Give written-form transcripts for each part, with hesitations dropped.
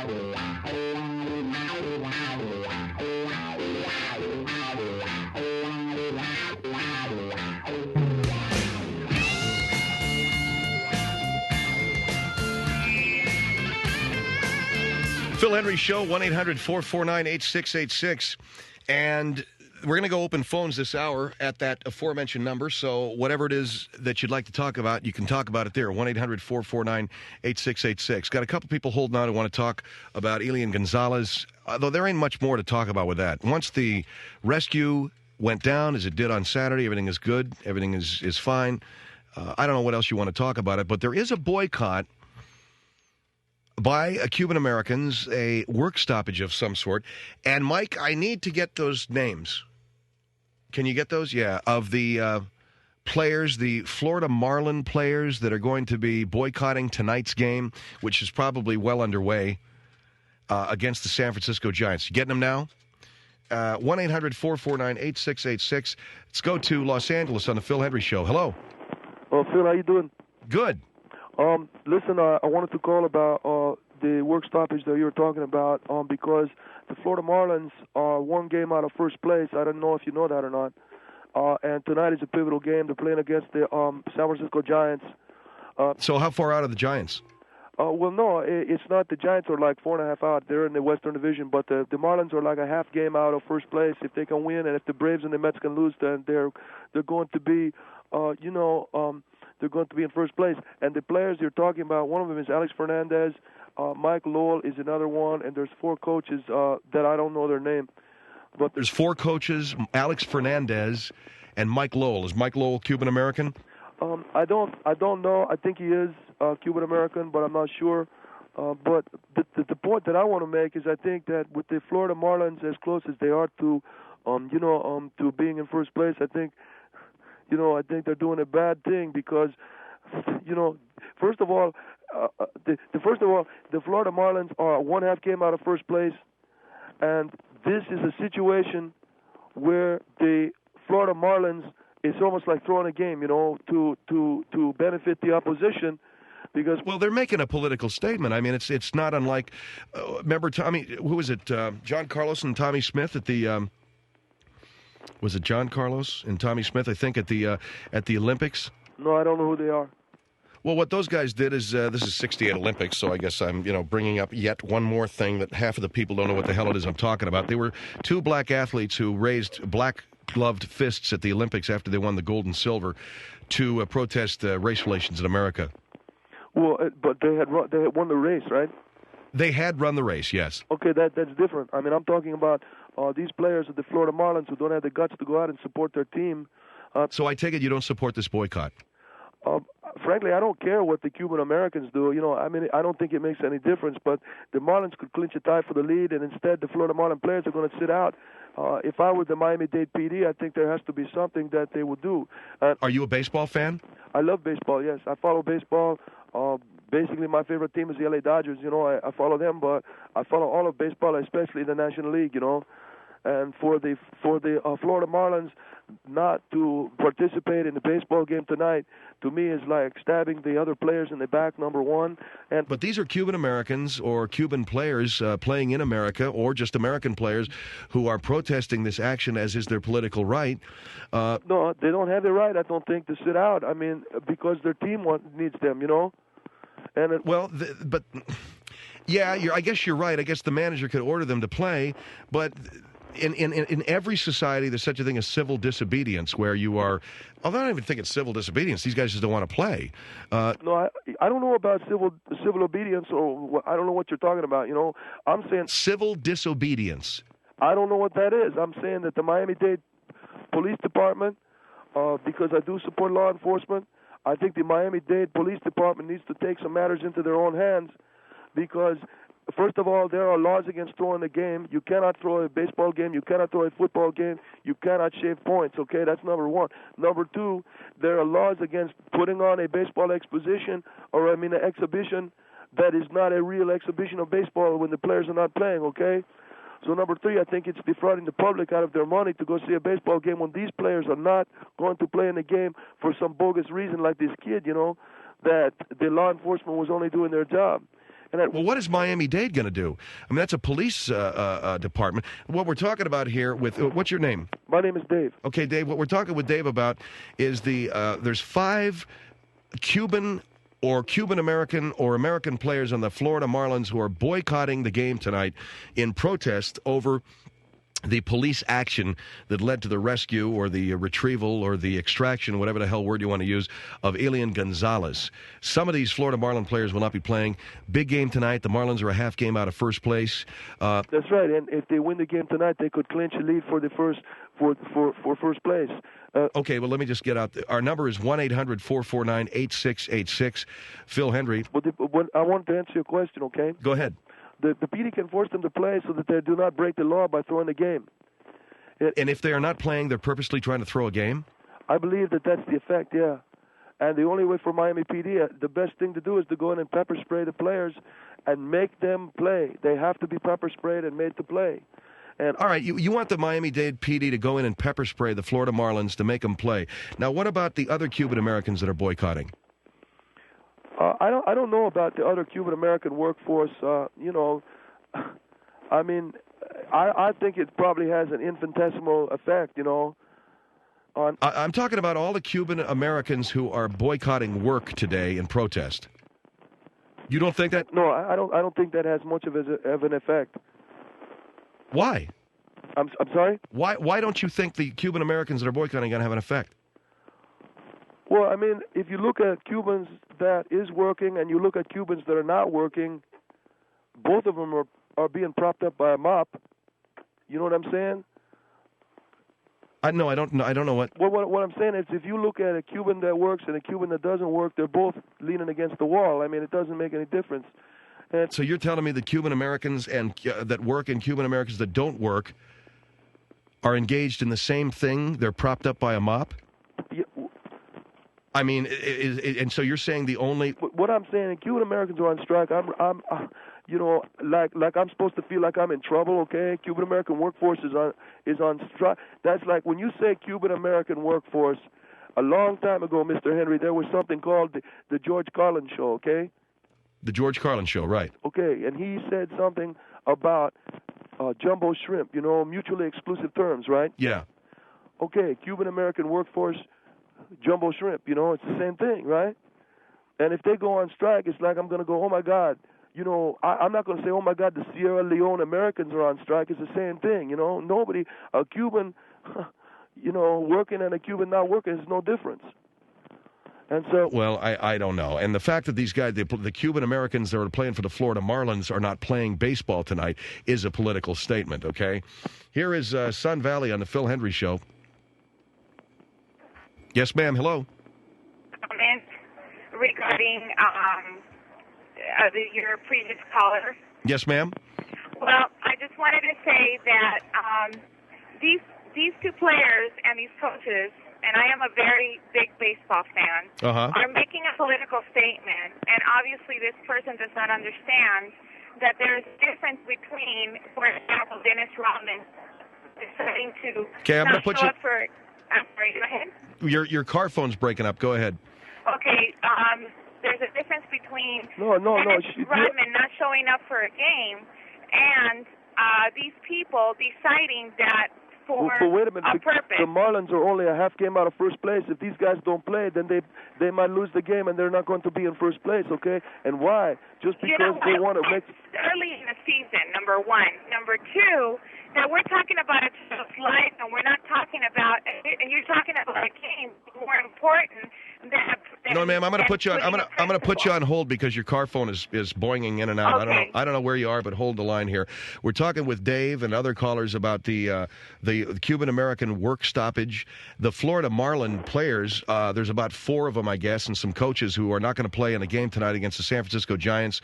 Phil Hendrie Show, 1-800-449-8686. And we're going to go open phones this hour at that aforementioned number. So whatever it is that you'd like to talk about, you can talk about it there, 1-800-449-8686. Got a couple people holding on who want to talk about Elian Gonzalez, although there ain't much more to talk about with that. Once the rescue went down, as it did on Saturday, everything is good. Everything is fine. I don't know what else you want to talk about it, but there is a boycott by Cuban Americans, a work stoppage of some sort. And, Mike, I need to get those names. Can you get those? Yeah, of the players, the Florida Marlins players that are going to be boycotting tonight's game, which is probably well underway, against the San Francisco Giants. You getting them now? 1-800-449-8686. Let's go to Los Angeles on the Phil Hendrie Show. Hello. Well, Phil, how you doing? Good. Listen, I wanted to call about the work stoppage that you were talking about because the Florida Marlins are one game out of first place. I don't know if you know that or not. And tonight is a pivotal game. They're playing against the San Francisco Giants. So how far out are the Giants? Well, no, it's not. The Giants are like 4.5 out. They're in the Western Division, but the Marlins are like a half game out of first place. If they can win, and if the Braves and the Mets can lose, then they're going to be, they're going to be in first place. And the players you're talking about, one of them is Alex Fernandez, Mike Lowell is another one, and there's 4 coaches that I don't know their name. But there's 4 coaches: Alex Fernandez and Mike Lowell. Is Mike Lowell Cuban American? I don't know. I think he is Cuban American, but I'm not sure. But the point that I want to make is I think that with the Florida Marlins as close as they are to being in first place, I think they're doing a bad thing because, first of all, the Florida Marlins are one half game out of first place, and this is a situation where the Florida Marlins, it's almost like throwing a game, to benefit the opposition. Because they're making a political statement. I mean, it's not unlike. Remember, who was it? John Carlos and Tommy Smith at the. Was it John Carlos and Tommy Smith? I think at the Olympics. No, I don't know who they are. Well, what those guys did is this is 68 Olympics, so I guess I'm bringing up yet one more thing that half of the people don't know what the hell it is I'm talking about. They were 2 black athletes who raised black gloved fists at the Olympics after they won the gold and silver to protest race relations in America. Well, but they had won the race, right? They had run the race, yes. Okay, that's different. I mean, I'm talking about these players of the Florida Marlins who don't have the guts to go out and support their team. So I take it you don't support this boycott? Frankly, I don't care what the Cuban Americans do. I mean, I don't think it makes any difference. But the Marlins could clinch a tie for the lead, and instead the Florida Marlin players are going to sit out. If I were the Miami-Dade PD, I think there has to be something that they would do. Are you a baseball fan? I love baseball, yes. I follow baseball. Basically, my favorite team is the LA Dodgers. I follow them, but I follow all of baseball, especially the National League. And for the Florida Marlins not to participate in the baseball game tonight, to me, is like stabbing the other players in the back, number one. But these are Cuban Americans or Cuban players playing in America, or just American players who are protesting this action as is their political right. No, they don't have the right, I don't think, to sit out. I mean, because their team needs them, And but yeah, I guess you're right. I guess the manager could order them to play, but in every society, there's such a thing as civil disobedience, where you are. Although I don't even think it's civil disobedience. These guys just don't want to play. No, I don't know about civil obedience, or I don't know what you're talking about. I'm saying civil disobedience. I don't know what that is. I'm saying that the Miami-Dade Police Department, because I do support law enforcement, I think the Miami-Dade Police Department needs to take some matters into their own hands, because first of all, there are laws against throwing a game. You cannot throw a baseball game. You cannot throw a football game. You cannot shave points, okay? That's number one. Number two, there are laws against putting on a baseball exhibition an exhibition that is not a real exhibition of baseball when the players are not playing, okay? So number three, I think it's defrauding the public out of their money to go see a baseball game when these players are not going to play in the game for some bogus reason like this kid, that the law enforcement was only doing their job. Well, what is Miami-Dade going to do? I mean, that's a police department. What we're talking about here with what's your name? My name is Dave. Okay, Dave. What we're talking with Dave about is there's 5 Cuban or Cuban-American or American players on the Florida Marlins who are boycotting the game tonight in protest over the police action that led to the rescue or the retrieval or the extraction, whatever the hell word you want to use, of Elian Gonzalez. Some of these Florida Marlin players will not be playing. Big game tonight. The Marlins are a half game out of first place. That's right, and if they win the game tonight, they could clinch a lead for the first place. Okay, well, let me just get out. Our number is 1-800-449-8686. Phil Hendrie. But I want to answer your question, okay? Go ahead. The PD can force them to play so that they do not break the law by throwing the game. And if they are not playing, they're purposely trying to throw a game? I believe that's the effect, yeah. And the only way for Miami PD, the best thing to do is to go in and pepper spray the players and make them play. They have to be pepper sprayed and made to play. And all right, you want the Miami-Dade PD to go in and pepper spray the Florida Marlins to make them play. Now, what about the other Cuban Americans that are boycotting? I don't know about the other Cuban American workforce. I mean, I think it probably has an infinitesimal effect. I'm talking about all the Cuban Americans who are boycotting work today in protest. You don't think that? No, I don't think that has much of an effect. Why? I'm sorry? Why don't you think the Cuban Americans that are boycotting are going to have an effect? Well, I mean, if you look at Cubans that is working and you look at Cubans that are not working, both of them are being propped up by a mop. You know what I'm saying? I don't know what. Well, what I'm saying is, if you look at a Cuban that works and a Cuban that doesn't work, they're both leaning against the wall. I mean, it doesn't make any difference. And so you're telling me the Cuban Americans and that work and Cuban Americans that don't work are engaged in the same thing? They're propped up by a mop? Yeah. I mean, and so you're saying the only. What I'm saying, Cuban Americans are on strike. I'm like I'm supposed to feel like I'm in trouble. Okay, Cuban American workforce is on strike. That's like when you say Cuban American workforce. A long time ago, Mr. Hendrie, there was something called the George Carlin Show. Okay. The George Carlin Show, right? Okay, and he said something about jumbo shrimp. Mutually exclusive terms, right? Yeah. Okay, Cuban American workforce. Jumbo shrimp, it's the same thing, right? And if they go on strike, it's like I'm going to go, oh, my God. I'm not going to say, oh, my God, the Sierra Leone Americans are on strike. It's the same thing, Nobody, a Cuban, working and a Cuban not working is no difference. And so, well, I don't know. And the fact that these guys, the Cuban Americans that are playing for the Florida Marlins are not playing baseball tonight is a political statement, okay? Here is Sun Valley on the Phil Hendrie Show. Yes, ma'am. Hello. Comment regarding your previous caller. Yes, ma'am. Well, I just wanted to say that these two players and these coaches, and I am a very big baseball fan, are making a political statement, and obviously this person does not understand that there is a difference between, for example, Dennis Rodman deciding to not show up for. I'm sorry, go ahead. Your car phone's breaking up. Go ahead. Okay, there's a difference between Dennis Rodman not showing up for a game and these people deciding that for wait a minute. a purpose. The Marlins are only a half game out of first place. If these guys don't play, then they might lose the game and they're not going to be in first place, okay? And why? Just because they want to make... Early in the season, number one. Number two, that we're talking about a child's life and we're not talking about... And you're talking about a game more important than... No, ma'am, I'm going to put you on. I'm going to put you on hold because your car phone is boinging in and out. Okay. I don't know where you are, but hold the line here. We're talking with Dave and other callers about the Cuban American work stoppage. The Florida Marlin players. There's about 4 of them, I guess, and some coaches who are not going to play in a game tonight against the San Francisco Giants.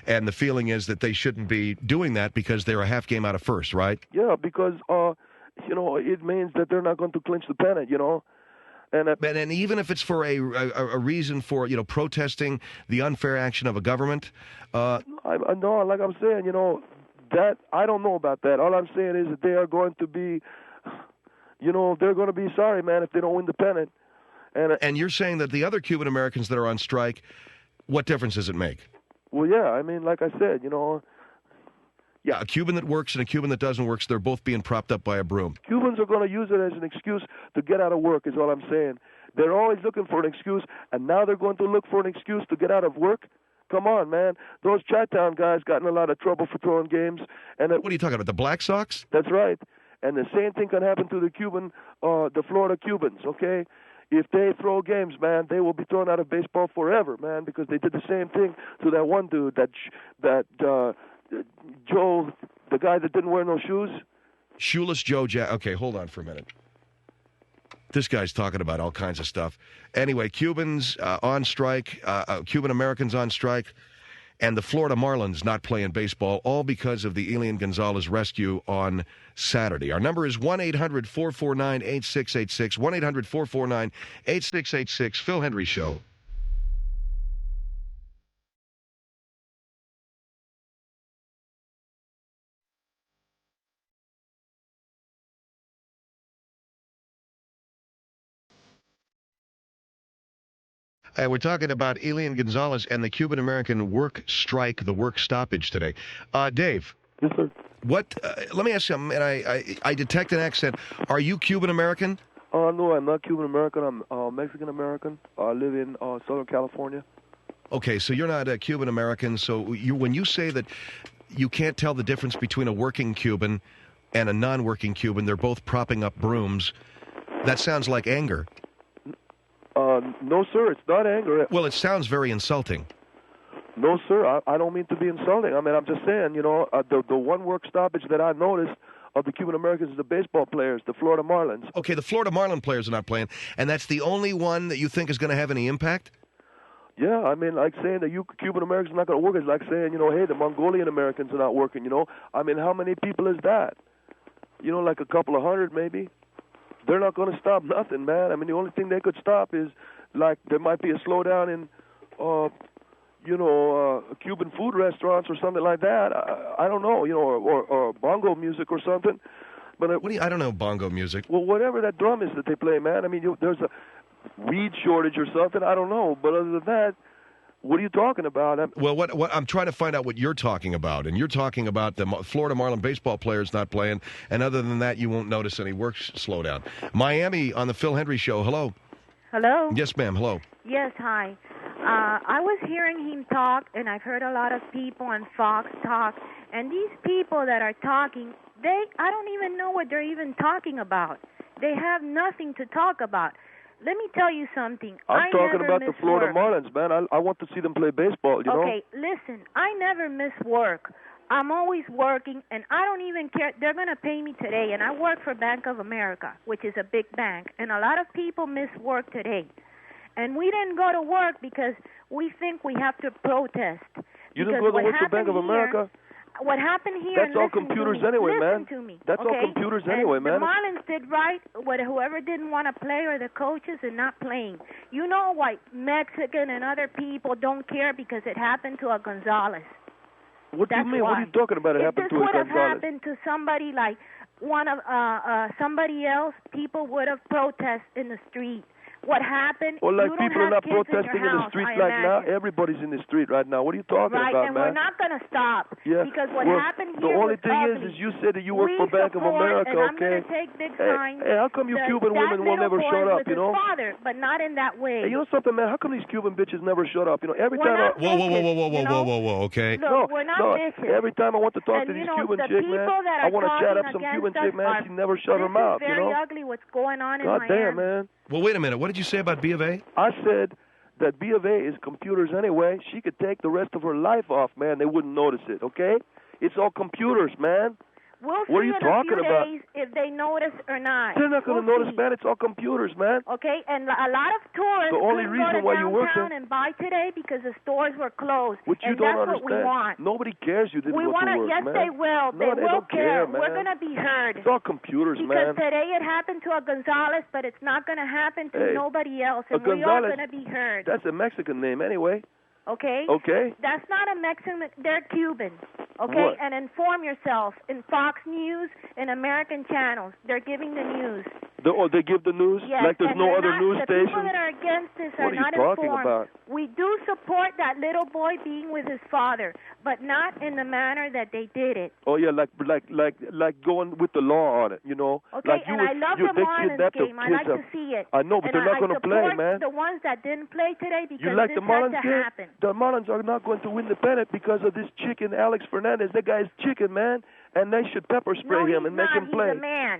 And the feeling is that they shouldn't be doing that because they're a half game out of first, right? Yeah, because it means that they're not going to clinch the pennant, And even if it's for a reason for protesting the unfair action of a government, I know, like I'm saying, that I don't know about that. All I'm saying is that they are going to be, they're going to be sorry, man, if they don't win the pennant. And you're saying that the other Cuban Americans that are on strike, what difference does it make? Well, yeah, I mean, like I said, Yeah, a Cuban that works and a Cuban that doesn't work, so they're both being propped up by a broom. Cubans are going to use it as an excuse to get out of work, is all I'm saying. They're always looking for an excuse, and now they're going to look for an excuse to get out of work? Come on, man. Those Chi-Town guys got in a lot of trouble for throwing games. And what are you talking about, the Black Sox? That's right. And the same thing can happen to the Florida Cubans, okay? If they throw games, man, they will be thrown out of baseball forever, man, because they did the same thing to that one dude, that Joe, the guy that didn't wear no shoes. Shoeless Joe Okay, hold on for a minute. This guy's talking about all kinds of stuff. Anyway, Cubans on strike, Cuban Americans on strike, and the Florida Marlins not playing baseball, all because of the Elian Gonzalez rescue on Saturday. Our number is 1-800-449-8686, 1-800-449-8686, Phil Hendrie Show. We're talking about Elian Gonzalez and the Cuban-American work strike, the work stoppage today. Dave. Yes, sir. What? Let me ask you something, and I detect an accent. Are you Cuban-American? No, I'm not Cuban-American. I'm Mexican-American. I live in Southern California. Okay, so you're not a Cuban-American. So when you say that you can't tell the difference between a working Cuban and a non-working Cuban, they're both propping up brooms, that sounds like anger. No, sir, it's not anger. Well, it sounds very insulting. No, sir, I don't mean to be insulting. I mean, I'm just saying, the one work stoppage that I noticed of the Cuban Americans is the baseball players, the Florida Marlins. Okay, the Florida Marlin players are not playing, and that's the only one that you think is going to have any impact? Yeah, I mean, like saying that you Cuban Americans are not going to work is like saying, hey, the Mongolian Americans are not working, I mean, how many people is that? Like a couple of hundred maybe? They're not going to stop nothing, man. I mean, the only thing they could stop is, like, there might be a slowdown in, Cuban food restaurants or something like that. I don't know, or bongo music or something. But I don't know bongo music. Well, whatever that drum is that they play, man. I mean, there's a weed shortage or something. I don't know. But other than that, what are you talking about? Well, what I'm trying to find out what you're talking about, and you're talking about the Florida Marlin baseball players not playing, and other than that, you won't notice any work slowdown. Miami on the Phil Hendrie Show. Hello. Hello. Yes, ma'am. Hello. Yes, hi. I was hearing him talk, and I've heard a lot of people on Fox talk, and these people that are talking, I don't even know what they're even talking about. They have nothing to talk about. Let me tell you something. I'm talking about the Florida Marlins, man. I want to see them play baseball, you know? Okay, listen. I never miss work. I'm always working, and I don't even care. They're going to pay me today, and I work for Bank of America, which is a big bank, and a lot of people miss work today. And we didn't go to work because we think we have to protest. You didn't go to work for Bank of America? What happened here? That's all computers anyway, man. Listen to me. That's all computers anyway, man. The Marlins did right. Whoever didn't want to play or the coaches are not playing. You know why Mexican and other people don't care? Because it happened to a Gonzalez. What do you mean? What are you talking about? It happened to a Gonzalez. If this would have happened to somebody like somebody else, people would have protested in the street. What happened? Well, like people are not protesting in the street right now. Everybody's in the street right now. What are you talking about, man? Right, and we're not going to stop. Yeah. Because what happened here the only thing ugly. is you said that you work for Bank of America, and okay? I'm going to take big signs. Hey, how come you Cuban women will never shut up, you know? Father, but not in that way. Hey, you know something, man? How come these Cuban bitches never shut up? You know, every time Whoa, okay? Look, we're not bitches. Every time I want to talk to these Cuban chicks, man, I want to chat up some Cuban chick, man. She never shut her mouth, you know? This is very ugly what's going on in God damn, man. Well, wait a minute. What did you say about B of A? I said that B of A is computers anyway. She could take the rest of her life off, man. They wouldn't notice it, okay? It's all computers, man. We'll what are you talking about? Days if they notice or not. They're not going to notice, man. It's all computers, man. Okay, and a lot of tourists the only reason why you work there and buy today because the stores were closed. Which you don't understand. What we want. Nobody cares you didn't go to work, yes, man. they will. No, they will don't care, man. We're going to be heard. It's all computers, because man. Because today it happened to a Gonzalez, but it's not going to happen to nobody else, and we are going to be heard. That's a Mexican name anyway. Okay? Okay. That's not a Mexican. They're Cuban. Okay? What? And inform yourself in Fox News and American channels. They're giving the news. They give the news yes, like there's no other news station? station? The people that are against this are not talking informed. About? We do support that little boy being with his father, but not in the manner that they did it. Oh yeah, like going with the law on it, you know. Okay, like I love the Marlins game. I like to see it. I know, but they're not going to play, man. The ones that didn't play today because you like this the Marlins had to game? happen. The Marlins are not going to win the pennant because of this chicken, Alex Fernandez. That guy's chicken, man, and they should pepper spray him and make him play. He's a man.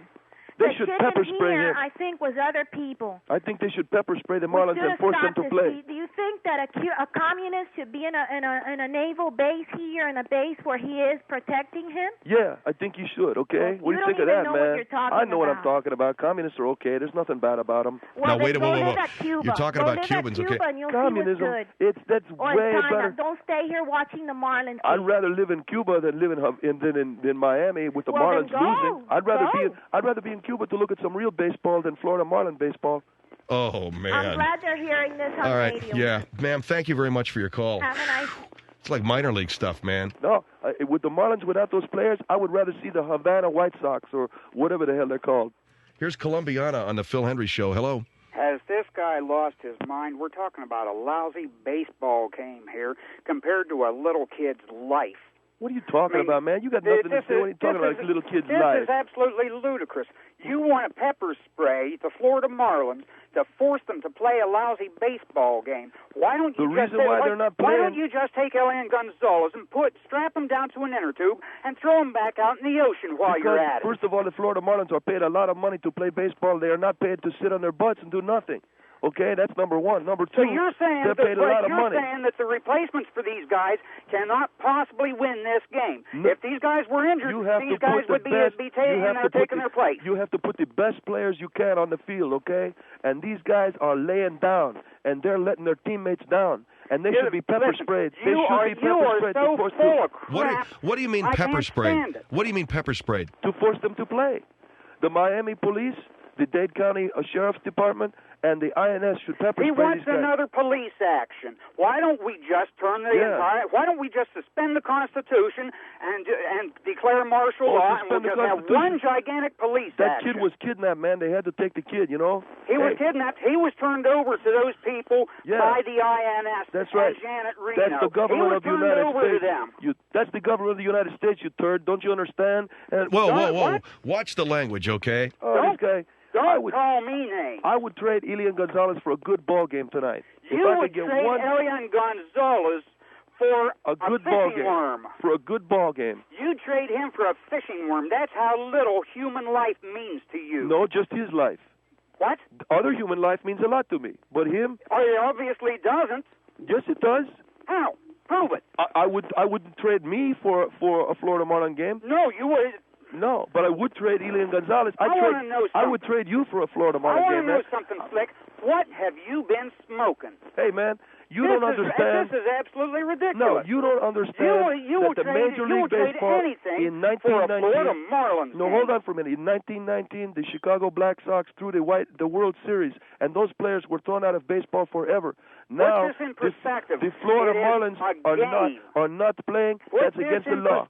They should pepper spray him. I think was other people. I think they should pepper spray the Marlins and force them to play. Do you think that a communist should be in a naval base here, in a base where he is protecting him? Yeah, I think he should. Okay, well, what do you think of that, man? I know what I'm talking about. Communists are okay. There's nothing bad about them. Well, now wait a minute. You're talking about Cubans, okay? Communism. That's way better. Don't stay here watching the Marlins. I'd rather live in Cuba than live in Miami with the Marlins losing. I'd rather be in Cuba to look at some real baseball than Florida Marlin baseball. Oh, man. I'm glad they're hearing this on radio. Yeah. Ma'am, thank you very much for your call. Have a nice... It's like minor league stuff, man. No, with the Marlins, without those players, I would rather see the Havana White Sox or whatever the hell they're called. Here's Columbiana on the Phil Hendrie Show. Hello. Has this guy lost his mind? We're talking about a lousy baseball game here compared to a little kid's life. What are you talking about, man? You got nothing to say when you're talking about a little kid's life. This is absolutely ludicrous. You want to pepper spray the Florida Marlins to force them to play a lousy baseball game. Why don't you Why don't you just take Elian Gonzalez and strap him down to an inner tube and throw him back out in the ocean while you're at it? First of all, the Florida Marlins are paid a lot of money to play baseball. They are not paid to sit on their butts and do nothing. Okay, that's number one. Number two, so you're saying they're paid a lot of money. You're saying that the replacements for these guys cannot possibly win this game. No. If these guys were injured, these guys would be taking their place. You have to put the best players you can on the field, okay? And these guys are laying down, and they're letting their teammates down. And they should be pepper sprayed. They should be pepper sprayed to force them. What do you mean pepper sprayed? What do you mean pepper sprayed? To force them to play. The Miami police, the Dade County Sheriff's Department, and the INS should pepper spray these guys. He wants another police action. Why don't we just Why don't we just suspend the Constitution and declare martial law, and we'll just have one gigantic police action? That kid was kidnapped, man. They had to take the kid, you know. He was kidnapped. He was turned over to those people by the INS. That's right. And Janet Reno. That's the government of the United States. That's the government of the United States, you turd. Don't you understand? Whoa. Watch the language, okay? Oh, this guy. Don't call me names. I would trade Elian Gonzalez for a good ball game tonight. You would trade Elian Gonzalez for a good ball game. Worm. For a good ball game. You'd trade him for a fishing worm. That's how little human life means to you. No, just his life. What? Other human life means a lot to me. But him? Oh, it obviously doesn't. Yes, it does. How? Prove it. I wouldn't trade me for a Florida Marlin game. No, you would. No, but I would trade Elian Gonzalez. I would trade you for a Florida Marlin game, man. I want to know something, Slick. What have you been smoking? Hey, man, you don't understand. This is absolutely ridiculous. No, you don't understand that the Major League Baseball in 1919. For a Florida Marlins no, hold on for a minute. In 1919, the Chicago Black Sox threw the World Series, and those players were thrown out of baseball forever. Now, put this in perspective. The Florida Marlins are not playing. That's against the law.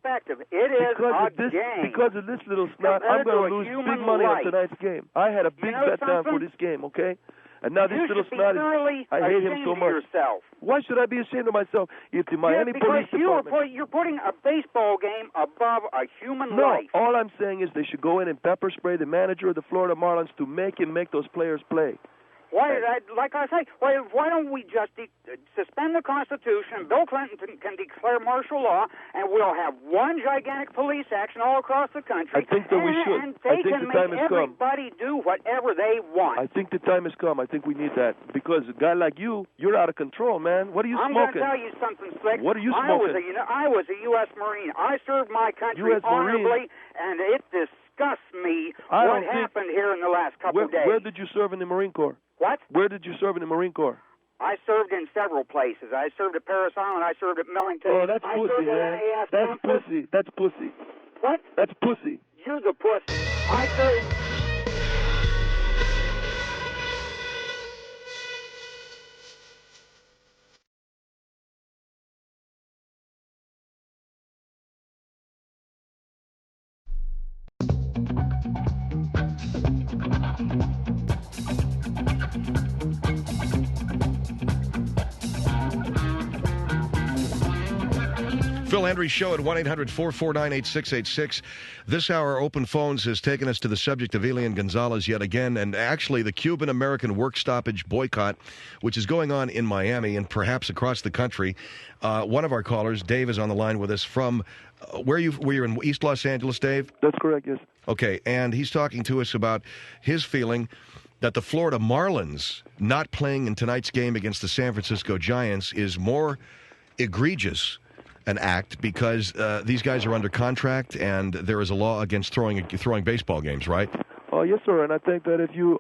It is a game. Because of this little snot, I'm going to lose big money on tonight's game. I had a big bet down for this game, okay? And now this little snot I hate him so much. Yourself. Why should I be ashamed of myself if the Miami Police Department... You're putting a baseball game above a human life. No, all I'm saying is they should go in and pepper spray the manager of the Florida Marlins to make him make those players play. Why don't we just suspend the Constitution? Bill Clinton can declare martial law, and we'll have one gigantic police action all across the country. I think that we should. And they can make everybody do whatever they want. I think the time has come. I think we need that. Because a guy like you, you're out of control, man. What are you smoking? I'm going to tell you something, Slick. What are you smoking? I was a U.S. Marine. I served my country honorably, and it disgusts me what happened here in the last couple of days. Where did you serve in the Marine Corps? What? Where did you serve in the Marine Corps? I served in several places. I served at Parris Island. I served at Millington. Oh, that's pussy, man. That's pussy. That's pussy. What? That's pussy. You're the pussy. I served... Phil Hendrie Show at 1-800-449-8686. This hour, Open Phones has taken us to the subject of Elian Gonzalez yet again, and actually the Cuban-American work stoppage boycott, which is going on in Miami and perhaps across the country. One of our callers, Dave, is on the line with us from were you in East Los Angeles, Dave? That's correct, yes. Okay, and he's talking to us about his feeling that the Florida Marlins not playing in tonight's game against the San Francisco Giants is more egregious an act because these guys are under contract and there is a law against throwing baseball games, right? Yes, sir. And I think that if you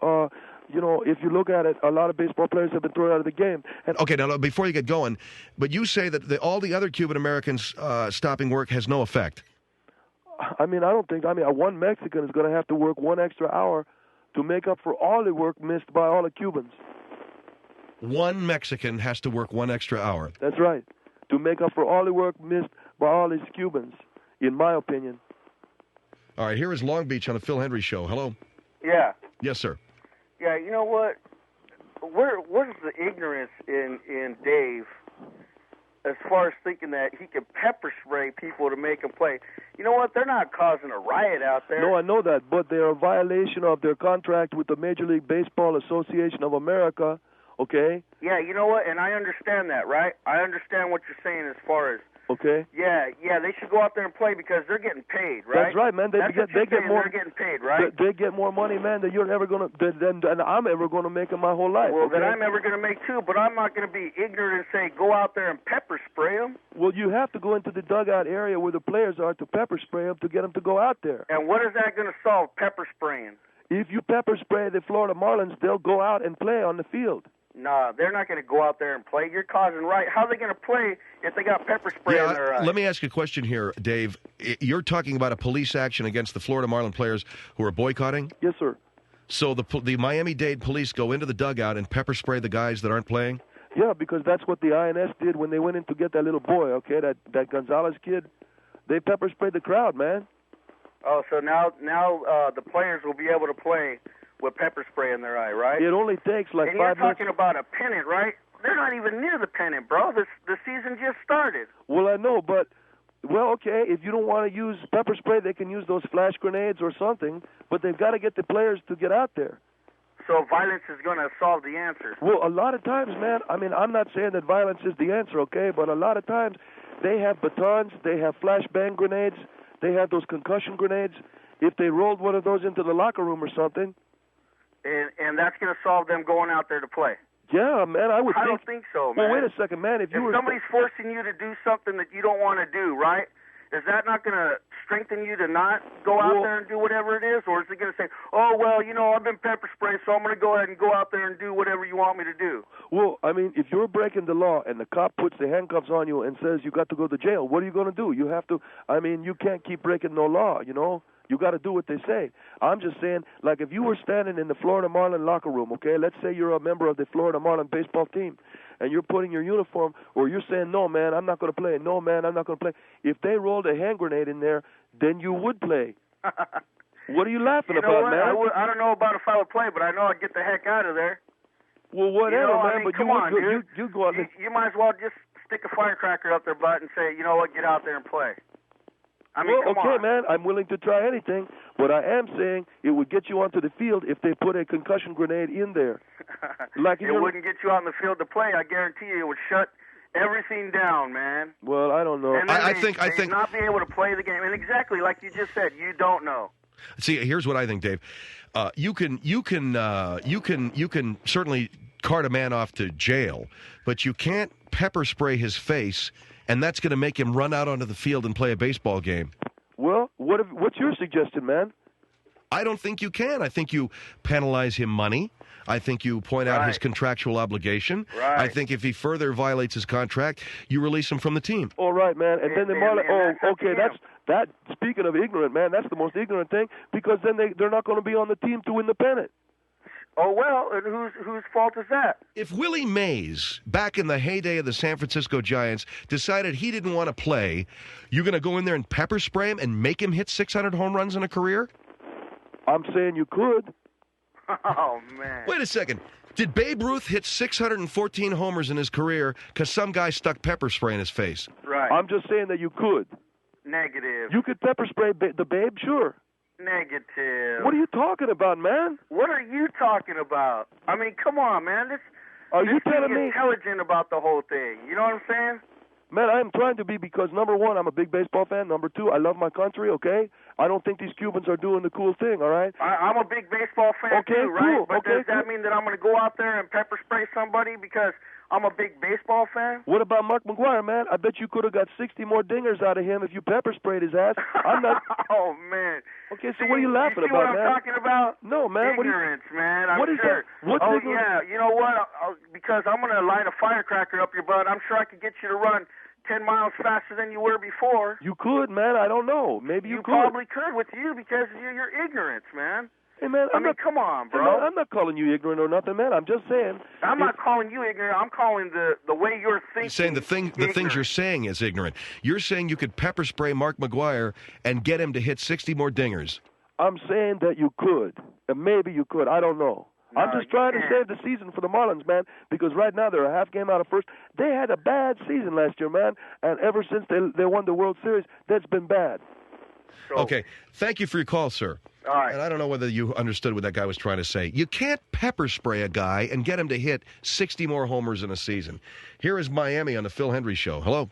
if you look at it, a lot of baseball players have been thrown out of the game. And okay, now before you get going, but you say that all the other Cuban Americans stopping work has no effect. I mean, I don't think. I mean, one Mexican is going to have to work one extra hour to make up for all the work missed by all the Cubans. One Mexican has to work one extra hour. That's right. To make up for all the work missed by all these Cubans, in my opinion. All right, here is Long Beach on the Phil Hendrie Show. Hello. Yeah. Yes, sir. Yeah, you know what? Where's the ignorance in Dave as far as thinking that he can pepper spray people to make them play? You know what? They're not causing a riot out there. No, I know that, but they're a violation of their contract with the Major League Baseball Association of America, okay? Yeah, you know what? And I understand that, right? I understand what you're saying as far as... Okay. Yeah, they should go out there and play because they're getting paid, right? That's right, man. They get more. They're getting paid, right? They get more money, man, than you're ever than I'm ever gonna make in my whole life. Well, okay? That I'm ever gonna make too, but I'm not gonna be ignorant and say go out there and pepper spray them. Well, you have to go into the dugout area where the players are to pepper spray them to get them to go out there. And what is that gonna solve? Pepper spraying. If you pepper spray the Florida Marlins, they'll go out and play on the field. Nah, they're not going to go out there and play. You're causing right. How are they going to play if they got pepper spray in their eyes? Let me ask you a question here, Dave. You're talking about a police action against the Florida Marlin players who are boycotting? Yes, sir. So the Miami-Dade police go into the dugout and pepper spray the guys that aren't playing? Yeah, because that's what the INS did when they went in to get that little boy, okay, that Gonzalez kid. They pepper sprayed the crowd, man. Oh, so now the players will be able to play with pepper spray in their eye, right? It only takes like 5 minutes. And you're talking about a pennant, right? They're not even near the pennant, bro. The season just started. Well, I know, but, okay, if you don't want to use pepper spray, they can use those flash grenades or something, but they've got to get the players to get out there. So violence is going to solve the answer. Well, a lot of times, man, I mean, I'm not saying that violence is the answer, okay, but a lot of times they have batons, they have flashbang grenades, they have those concussion grenades. If they rolled one of those into the locker room or something... And that's going to solve them going out there to play. Yeah, man, I don't think so, man. Well, wait a second, man. If somebody's forcing you to do something that you don't want to do, right? Is that not going to strengthen you to not go out there and do whatever it is? Or is it going to say, oh, well, I've been pepper sprayed, so I'm going to go ahead and go out there and do whatever you want me to do? Well, I mean, if you're breaking the law and the cop puts the handcuffs on you and says you got to go to jail, what are you going to do? You have to, you can't keep breaking no law, You got to do what they say. I'm just saying, like if you were standing in the Florida Marlin locker room, okay, let's say you're a member of the Florida Marlin baseball team, and you're putting your uniform, or you're saying, no, man, I'm not going to play. No, man, I'm not going to play. If they rolled a hand grenade in there, then you would play. What are you laughing about, what? man? I don't know about if I would play, but I know I'd get the heck out of there. Well, whatever, man, but come on, dude. You go out there. You might as well just stick a firecracker up their butt and say, you know what, get out there and play. Come on. Man, I'm willing to try anything, but I am saying it would get you onto the field if they put a concussion grenade in there. It wouldn't get you on the field to play. I guarantee you it would shut everything down, man. Well, I don't know. And I think not be able to play the game. And exactly like you just said, you don't know. See, here's what I think, Dave. You can certainly cart a man off to jail, but you can't pepper spray his face, and that's going to make him run out onto the field and play a baseball game. Well, what's your suggestion, man? I don't think you can. I think you penalize him money. I think you point out his contractual obligation. Right. I think if he further violates his contract, you release him from the team. All right, man. And then the Marlins. That's speaking of ignorant, man. That's the most ignorant thing because then they're not going to be on the team to win the pennant. Oh, well, and whose fault is that? If Willie Mays, back in the heyday of the San Francisco Giants, decided he didn't want to play, you going to go in there and pepper spray him and make him hit 600 home runs in a career? I'm saying you could. Oh, man. Wait a second. Did Babe Ruth hit 614 homers in his career because some guy stuck pepper spray in his face? Right. I'm just saying that you could. Negative. You could pepper spray the Babe, sure. Negative. What are you talking about, man? What are you talking about? I mean, come on, man. Are you telling me intelligent about the whole thing? You know what I'm saying? Man, I am trying to be because, number one, I'm a big baseball fan. Number two, I love my country, okay? I don't think these Cubans are doing the cool thing, all right? I'm a big baseball fan, too, right? Cool. But does that mean that I'm going to go out there and pepper spray somebody because I'm a big baseball fan? What about Mark McGwire, man? I bet you could have got 60 more dingers out of him if you pepper sprayed his ass. I'm not... Oh, man. Okay, so what are you laughing you see about, what I'm talking about? No, man. Ignorance, man. I'm what is sure. That? Oh, yeah. You know what? Because I'm going to light a firecracker up your butt, I'm sure I could get you to run 10 miles faster than you were before. You could, man. I don't know. Maybe you could. You probably could with you because of your ignorance, man. Hey, man, come on, bro. Hey, man, I'm not calling you ignorant or nothing, man. I'm just saying. I'm not calling you ignorant. I'm calling the way you're thinking. You're saying the things you're saying is ignorant. You're saying you could pepper spray Mark McGwire and get him to hit 60 more dingers. I'm saying that you could. And maybe you could. I don't know. No, I'm just trying to save the season for the Marlins, man, because right now they're a half game out of first. They had a bad season last year, man, and ever since they won the World Series, that's been bad. Okay. Thank you for your call, sir. All right. And I don't know whether you understood what that guy was trying to say. You can't pepper spray a guy and get him to hit 60 more homers in a season. Here is Miami on the Phil Hendrie Show. Hello.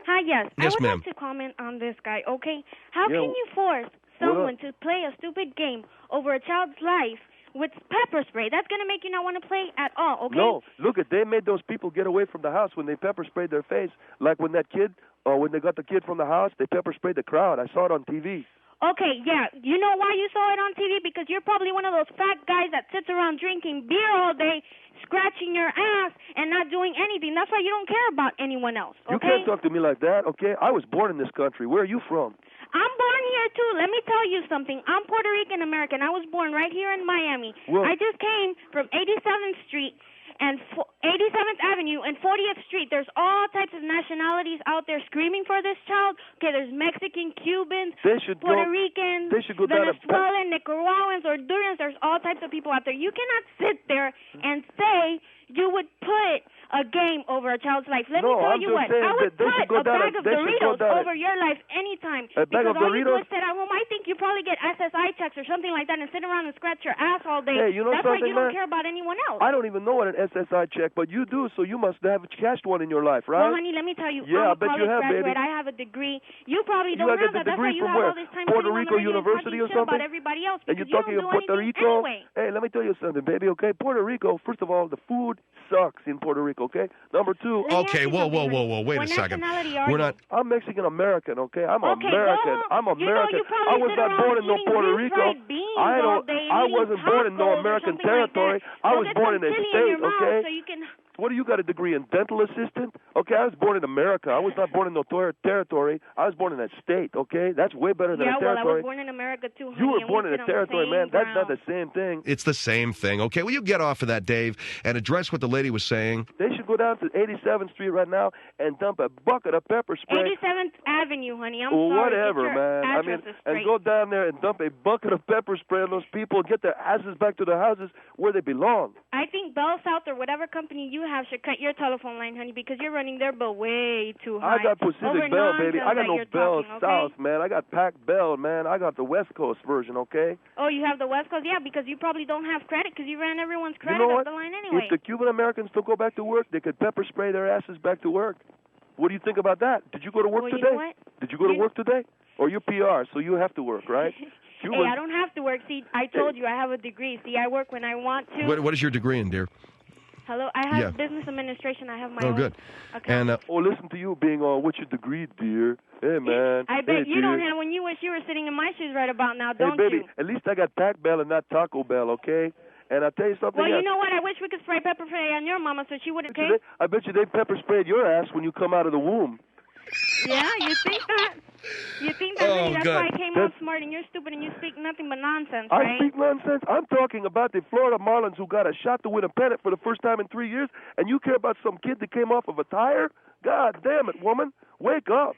Hi, yes. Yes, I would ma'am. like to comment on this guy, okay? How can you force someone to play a stupid game over a child's life with pepper spray? That's going to make you not want to play at all, okay? No, look, they made those people get away from the house when they pepper sprayed their face. Like when that kid, when they got the kid from the house, they pepper sprayed the crowd. I saw it on TV. Okay, yeah. You know why you saw it on TV? Because you're probably one of those fat guys that sits around drinking beer all day, scratching your ass, and not doing anything. That's why you don't care about anyone else, okay? You can't talk to me like that, okay? I was born in this country. Where are you from? I'm born here, too. Let me tell you something. I'm Puerto Rican American. I was born right here in Miami. Well, I just came from 87th Street and 87th Avenue and 40th Street. There's all types of nationalities out there screaming for this child. Okay, there's Mexican, Cubans, Puerto Ricans, Venezuelan, Nicaraguans, Hondurans. There's all types of people out there. You cannot sit there and say you would put a game over a child's life. Let me tell you what. I would put a bag of Doritos over your life anytime. Because all you do is sit at home. I think you probably get SSI checks or something like that and sit around and scratch your ass all day. Hey, you know That's why you don't man? care about anyone else. I don't even know what an SSI check, but you do, so you must have cashed one in your life, right? Well, honey, let me tell you, yeah, I'm a college graduate. I have a degree. You probably don't have that. That's why you have all this time Puerto Rico University or something? about everybody else. And you're talking about Puerto Rico? Anyway. Hey, let me tell you something, baby, okay? Puerto Rico, first of all, the food sucks in Puerto Rico, okay? Number two... Okay, whoa. Wait a second. We're not... I'm Mexican-American, okay? I'm American. Well, I'm American. I was not born in no Puerto Rico. I wasn't born in no American territory. I was born in a state, okay? What do you got a degree in? Dental assistant? Okay, I was born in America. I was not born in no territory. I was born in a state, okay? That's way better than a territory. Yeah, well, I was born in America too, honey. You were born in a territory, man. That's not the same thing. It's the same thing. Okay, will you get off of that, Dave, and address what the lady was saying? They should go down to 87th Street right now and dump a bucket of pepper spray. 87th Avenue, honey. I'm sorry. Whatever, man. I mean, and go down there and dump a bucket of pepper spray on those people and get their asses back to their houses where they belong. I think Bell South or whatever company you have should cut your telephone line, honey, because you're running their bill way too high. I got Pacific Bell, baby. I got no Bell South, man. I got Pac Bell, man. I got the West Coast version, okay? Oh, you have the West Coast? Yeah, because you probably don't have credit because you ran everyone's credit up the line anyway. If the Cuban Americans don't go back to work, they could pepper spray their asses back to work. What do you think about that? Did you go to work today? You know what? Did you go to work today? Or you're PR, so you have to work, right? Hey, I don't have to work. See, I told you I have a degree. See, I work when I want to. What is your degree in, dear? Hello, I have business administration. I have my own. Good. Account. And listen to you being on. What's your degree, dear? Hey, man. I bet you don't have. When you wish you were sitting in my shoes right about now, don't you? Hey, baby. You? At least I got Pac Bell and not Taco Bell, okay? And I'll tell you something. Well, you know what? I wish we could spray pepper spray on your mama so she wouldn't take. I bet you they pepper sprayed your ass when you come out of the womb. Yeah, you think that? You think that? Really? That's why I came out smart, and you're stupid, and you speak nothing but nonsense, right? I speak nonsense? I'm talking about the Florida Marlins who got a shot to win a pennant for the first time in 3 years, and you care about some kid that came off of a tire? God damn it, woman. Wake up.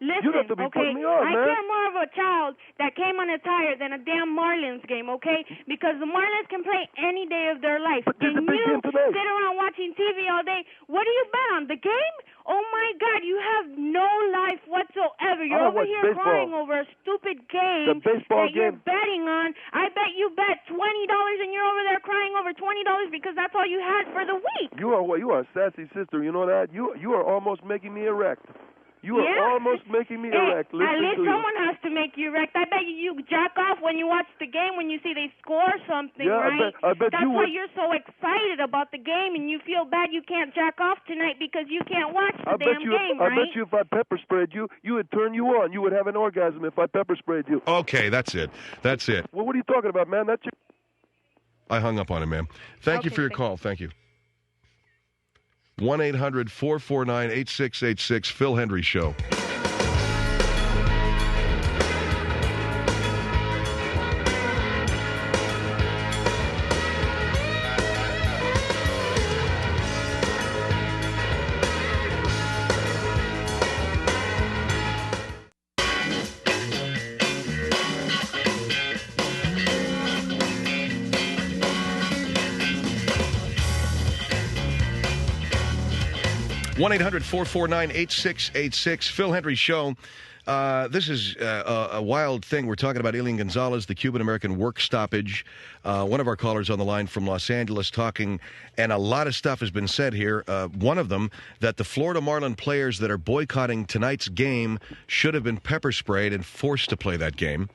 Listen, you don't have to be putting me on, I man. care more of a child that came on a tire than a damn Marlins game, okay? Because the Marlins can play any day of their life. But and there's a big you game today. sit around watching TV all day. What do you bet on? The game? Oh, my God, you have no life whatsoever. You're over here crying over a stupid game that you're betting on. I bet you bet $20 and you're over there crying over $20 because that's all you had for the week. You are a sassy sister. You know that? You are almost making me erect. You are almost making me erect. At least someone has to make you erect. I bet you jack off when you watch the game, when you see they score something, right? I bet That's you why would. you're so excited about the game, and you feel bad you can't jack off tonight because you can't watch the damn game, right? I bet you if I pepper sprayed you, you would turn you on. You would have an orgasm if I pepper sprayed you. Okay, that's it. That's it. Well, what are you talking about, man? That's your... I hung up on him, ma'am. Thank you for your call. Thank you. 1-800-449-8686, Phil Hendrie Show. One 1-800-449-8686, Phil Hendrie Show. This is a wild thing. We're talking about Elian Gonzalez, the Cuban-American work stoppage. One of our callers on the line from Los Angeles talking, and a lot of stuff has been said here. One of them, that the Florida Marlins players that are boycotting tonight's game should have been pepper sprayed and forced to play that game.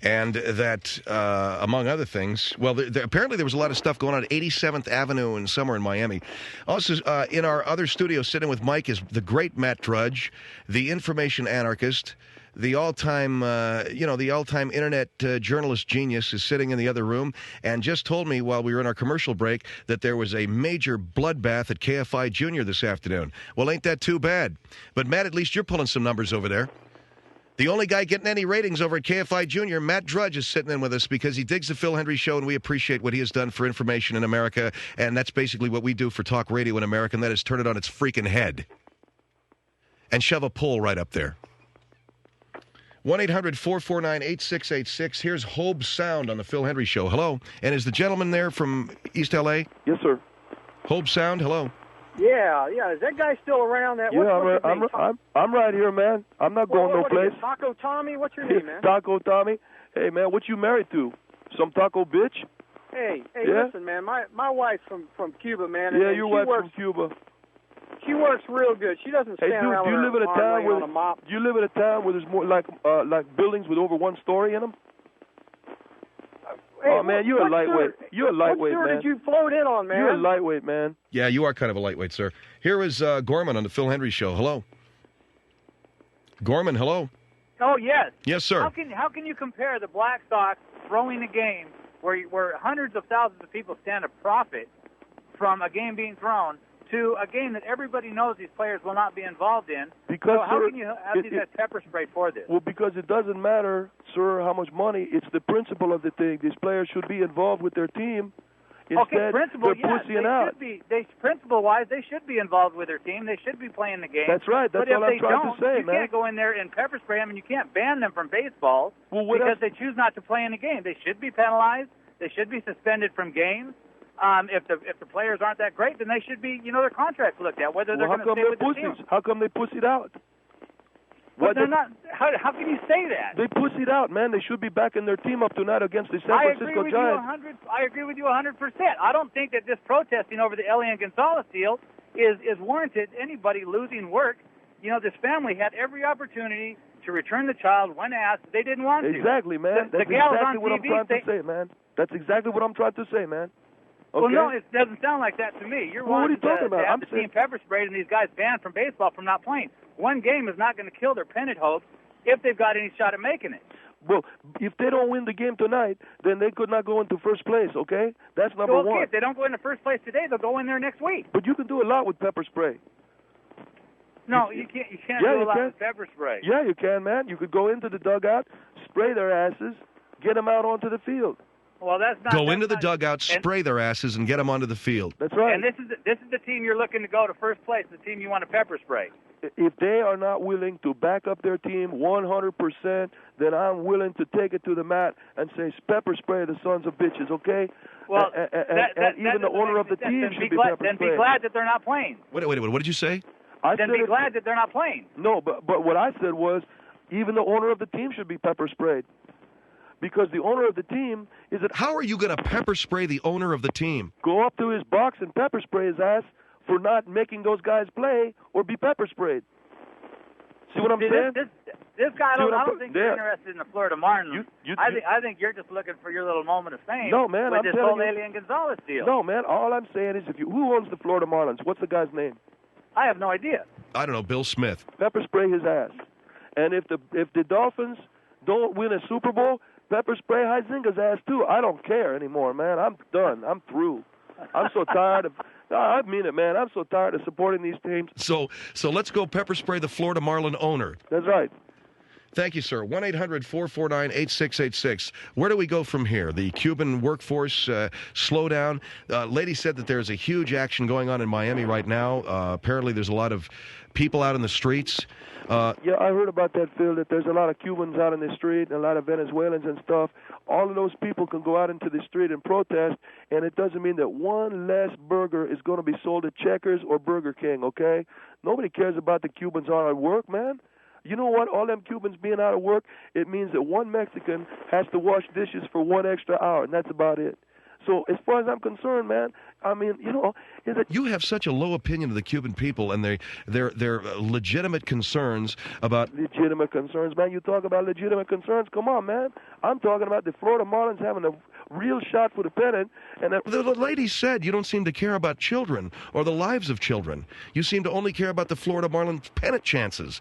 And that, among other things, well, apparently there was a lot of stuff going on at 87th Avenue and somewhere in Miami. Also, in our other studio, sitting with Mike, is the great Matt Drudge, the information anarchist, the all-time internet journalist genius is sitting in the other room and just told me while we were in our commercial break that there was a major bloodbath at KFI Jr. this afternoon. Well, ain't that too bad? But, Matt, at least you're pulling some numbers over there. The only guy getting any ratings over at KFI Jr., Matt Drudge, is sitting in with us because he digs the Phil Hendrie Show, and we appreciate what he has done for information in America, and that's basically what we do for talk radio in America, and that is turn it on its freaking head and shove a pole right up there. 1-800-449-8686. Here's Hobe Sound on the Phil Hendrie Show. Hello. And is the gentleman there from East L.A.? Yes, sir. Hobe Sound, hello. Yeah. Is that guy still around? I'm right here, man. I'm not going no place. Taco Tommy? What's your name, man? Taco Tommy. Hey, man, what you married to? Some taco bitch? Hey, listen, man. My wife's from Cuba, man. Yeah, your wife's from Cuba. She works real good. She doesn't stand around do you live in a town where on a mop. Do you live in a town where there's more like buildings with over one story in them? Hey, oh, man, you're a lightweight. You're a lightweight, man. What man. did you float in on, man? You're a lightweight, man. Yeah, you are kind of a lightweight, sir. Here is Gorman on the Phil Hendrie Show. Hello. Gorman, hello. Oh, yes. Yes, sir. How can you compare the Black Sox throwing a game where hundreds of thousands of people stand to profit from a game being thrown to a game that everybody knows these players will not be involved in? Because, so how can you have these guys pepper sprayed for this? Well, because it doesn't matter, sir, how much money. It's the principle of the thing. These players should be involved with their team. Instead, principle, they're pussying out. Principle-wise, they should be involved with their team. They should be playing the game. That's right. That's all I'm trying to say, man. You can't go in there and pepper spray them, and you can't ban them from baseball because they choose not to play in the game. They should be penalized. They should be suspended from games. If the players aren't that great, then they should be, their contracts looked at, whether they're going to stay with the team. How come they pussied out? But they're not. How can you say that? They pussied out, man. They should be backing their team up tonight against the San Francisco Giants. I agree with you 100%. I don't think that this protesting over the Elian Gonzalez deal is warranted. Anybody losing work, this family had every opportunity to return the child when asked. They didn't want to. Exactly, man. That's exactly what I'm trying to say, man. That's exactly what I'm trying to say, man. Okay. Well, no, it doesn't sound like that to me. You're wanting to have the team pepper sprayed and these guys banned from baseball from not playing. One game is not going to kill their pennant hopes if they've got any shot at making it. Well, if they don't win the game tonight, then they could not go into first place, okay? That's number one. If they don't go into first place today, they'll go in there next week. But you can do a lot with pepper spray. No, you can't. You can't do a lot with pepper spray. Yeah, you can, man. You could go into the dugout, spray their asses, get them out onto the field. Well, that's not. Go into the dugout, spray their asses, and get them onto the field. That's right. And this is the team you're looking to go to first place, the team you want to pepper spray. If they are not willing to back up their team 100%, then I'm willing to take it to the mat and say, pepper spray the sons of bitches, okay? Well, and even the owner of the team should be pepper sprayed. Then be glad that they're not playing. Wait, what did you say? Then be glad that they're not playing. No, but what I said was, even the owner of the team should be pepper sprayed. Because the owner of the team is at... How are you going to pepper spray the owner of the team? Go up to his box and pepper spray his ass for not making those guys play or be pepper sprayed. See what I'm saying? This guy, I don't think you're interested in the Florida Marlins. I think you're just looking for your little moment of fame. No, man, with this whole Alien Gonzalez deal. No, man, all I'm saying is who owns the Florida Marlins? What's the guy's name? I have no idea. I don't know, Bill Smith. Pepper spray his ass. And if the Dolphins don't win a Super Bowl, pepper spray Huizinga's ass too. I don't care anymore, man. I'm done. I'm through. I'm so tired of... No, I mean it, man. I'm so tired of supporting these teams. So let's go pepper spray the Florida Marlin owner. That's right. Thank you, sir. 1-800-449-8686. Where do we go from here? The Cuban workforce slowdown. Lady said that there's a huge action going on in Miami right now. Apparently there's a lot of people out in the streets. Yeah, I heard about that, Phil, that there's a lot of Cubans out in the street and a lot of Venezuelans and stuff. All of those people can go out into the street and protest, and it doesn't mean that one less burger is going to be sold at Checkers or Burger King, okay? Nobody cares about the Cubans out at work, man. You know what? All them Cubans being out of work, it means that one Mexican has to wash dishes for 1 extra hour, and that's about it. So as far as I'm concerned, man, I mean, You have such a low opinion of the Cuban people and their legitimate concerns about... Legitimate concerns, man. You talk about legitimate concerns? Come on, man. I'm talking about the Florida Marlins having a real shot for the pennant. And the lady said you don't seem to care about children or the lives of children. You seem to only care about the Florida Marlins pennant chances.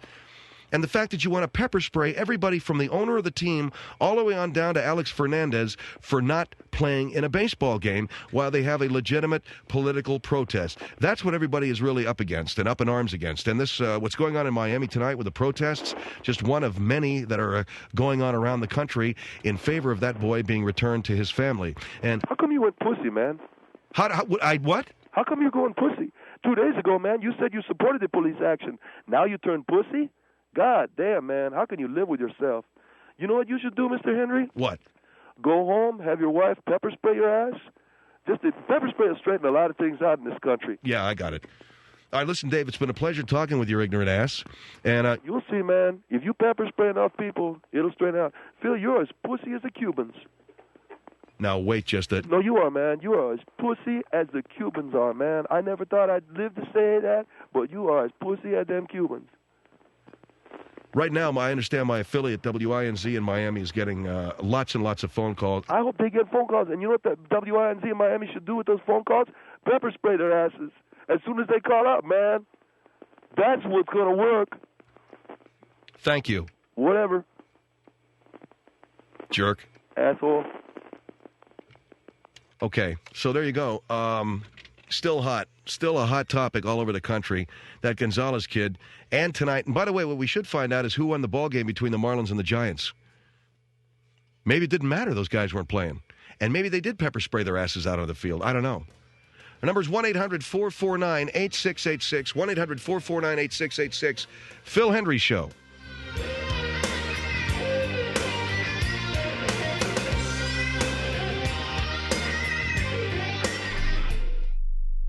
And the fact that you want to pepper spray everybody from the owner of the team all the way on down to Alex Fernandez for not playing in a baseball game while they have a legitimate political protest. That's what everybody is really up against and up in arms against. And this, what's going on in Miami tonight with the protests, just one of many that are going on around the country in favor of that boy being returned to his family. And how come you went pussy, man? What? How come you're going pussy? 2 days ago, man, you said you supported the police action. Now you turn pussy? God damn, man, how can you live with yourself? You know what you should do, Mr. Hendrie? What? Go home, have your wife pepper spray your ass. Pepper spray will straighten a lot of things out in this country. Yeah, I got it. All right, listen, Dave, it's been a pleasure talking with your ignorant ass. And you'll see, man, if you pepper spray enough people, it'll straighten out. Phil, you're as pussy as the Cubans. Now, wait just a... No, you are, man. You are as pussy as the Cubans are, man. I never thought I'd live to say that, but you are as pussy as them Cubans. Right now, I understand my affiliate, WINZ in Miami, is getting lots and lots of phone calls. I hope they get phone calls. And you know what the WINZ in Miami should do with those phone calls? Pepper spray their asses as soon as they call up, man. That's what's going to work. Thank you. Whatever. Jerk. Asshole. Okay, so there you go. Still hot. Still a hot topic all over the country, that Gonzalez kid. And tonight, and by the way, what we should find out is who won the ball game between the Marlins and the Giants. Maybe it didn't matter those guys weren't playing. And maybe they did pepper spray their asses out on the field. I don't know. Our number is 1-800-449-8686, 1-800-449-8686. Phil Hendrie Show.